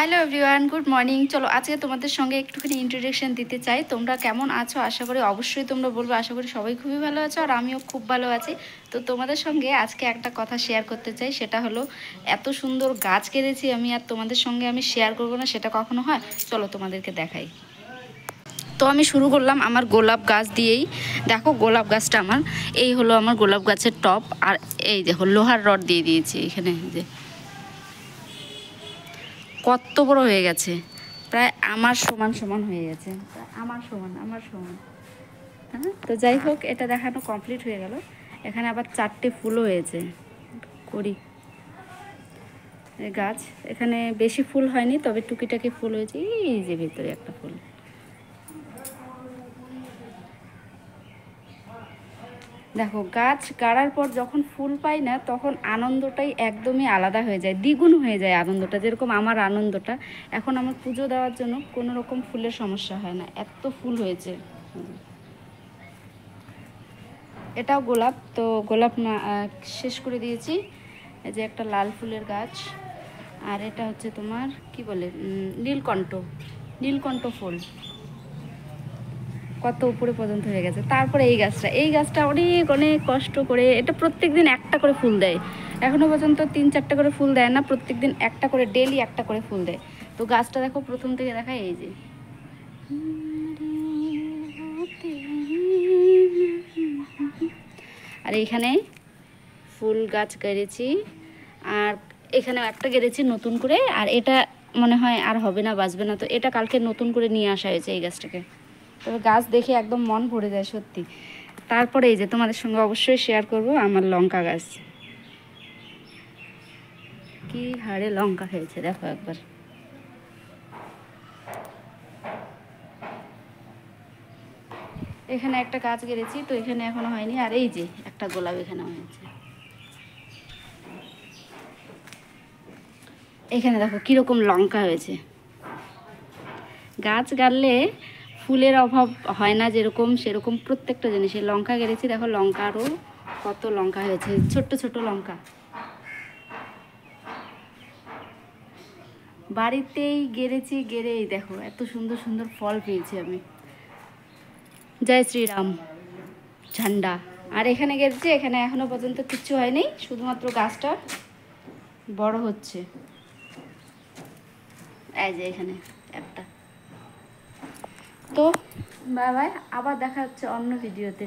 Hello everyone, good morning. চলো আজকে তোমাদের সঙ্গে একটুখানি ইন্ট্রোডাকশন দিতে চাই। তোমরা কেমন আছো আশা করি অবশ্যই তোমরা বলবো। আশা করি সবাই খুবই ভালো আছো আর আমিও খুব ভালো আছি। তো তোমাদের সঙ্গে আজকে একটা কথা শেয়ার করতে চাই, সেটা হলো এত সুন্দর গাছ কেটেছি আমি, আর তোমাদের সঙ্গে আমি শেয়ার করবো না সেটা কখনো হয়? চলো তোমাদেরকে দেখাই। তো আমি শুরু করলাম আমার গোলাপ গাছ দিয়েই। দেখো গোলাপ গাছটা আমার, এই হলো আমার গোলাপ গাছের টপ। আর এই দেখো লোহার রড দিয়ে দিয়েছি এখানে, যে কত বড় হয়ে গেছে, প্রায় আমার সমান সমান হয়ে গেছে, আমার সমান। হ্যাঁ, তো যাই হোক, এটা দেখানো কমপ্লিট হয়ে গেল। এখানে আবার 4টে ফুলও হয়েছে, করি গাছ। এখানে বেশি ফুল হয়নি, তবে টুকিটাকি ফুল হয়েছে। এই যে ভেতরে একটা ফুল, দেখো গাছ গাড়ার পর যখন ফুল পাই না, তখন আনন্দটাই একদমই আলাদা হয়ে যায়, দ্বিগুণ হয়ে যায় আনন্দটা। যেরকম আমার আনন্দটা, এখন আমার পুজো দেওয়ার জন্য কোনো রকম ফুলের সমস্যা হয় না, এত ফুল হয়েছে। এটাও গোলাপ, তো গোলাপ না শেষ করে দিয়েছি। এই যে একটা লাল ফুলের গাছ, আর এটা হচ্ছে তোমার কি বলে, নীলকণ্ঠ ফুল, কত উপরে পর্যন্ত হয়ে গেছে। তারপরে এই গাছটা অনেক অনেক কষ্ট করে, এটা প্রত্যেক দিন একটা করে ফুল দেয়। এখনও পর্যন্ত 3-4টে করে ফুল দেয় না, প্রত্যেক দিন একটা করে, ডেলি একটা করে ফুল দেয়। তো গাছটা দেখো, প্রথম থেকে দেখা, এই যে আর এইখানে ফুল গাছ গেড়েছি, আর এখানেও একটা গেড়েছি নতুন করে। আর এটা মনে হয় আর হবে না, বাঁচবে না, তো এটা কালকে নতুন করে নিয়ে আসা হয়েছে এই গাছটাকে। তবে গাছ দেখে একদম মন ভরে যায় সত্যি। তারপরে এই যে তোমাদের সঙ্গে অবশ্যই শেয়ার করব আমার লঙ্কা গাছ, কি হারে লঙ্কা হয়েছে দেখো একবার। এখানে একটা গাছ গেড়েছি, তো এখানে এখনো হয়নি। আর এই যে একটা গোলাপ এখানে হয়েছে। এখানে দেখো কীরকম লঙ্কা হয়েছে। গাছ গাড়লে ফুলের অভাব হয় না, যেরকম সেরকম প্রত্যেকটা জিনিসে লঙ্কা গেড়েছি। দেখো লঙ্কারও কত লঙ্কা হয়েছে, ছোট্ট ছোট লঙ্কা। বাড়িতেই গেড়েছি, গেড়েই দেখো এত সুন্দর সুন্দর ফল পেয়েছি আমি। জয় শ্রীরাম, ঝান্ডা। আর এখানে গেড়েছি, এখানে এখনো পর্যন্ত কিচ্ছু হয়নি, শুধুমাত্র গাছটা বড় হচ্ছে। এই যে এখানে একটা। তো বাই বাই, আবার দেখা হচ্ছে অন্য ভিডিওতে।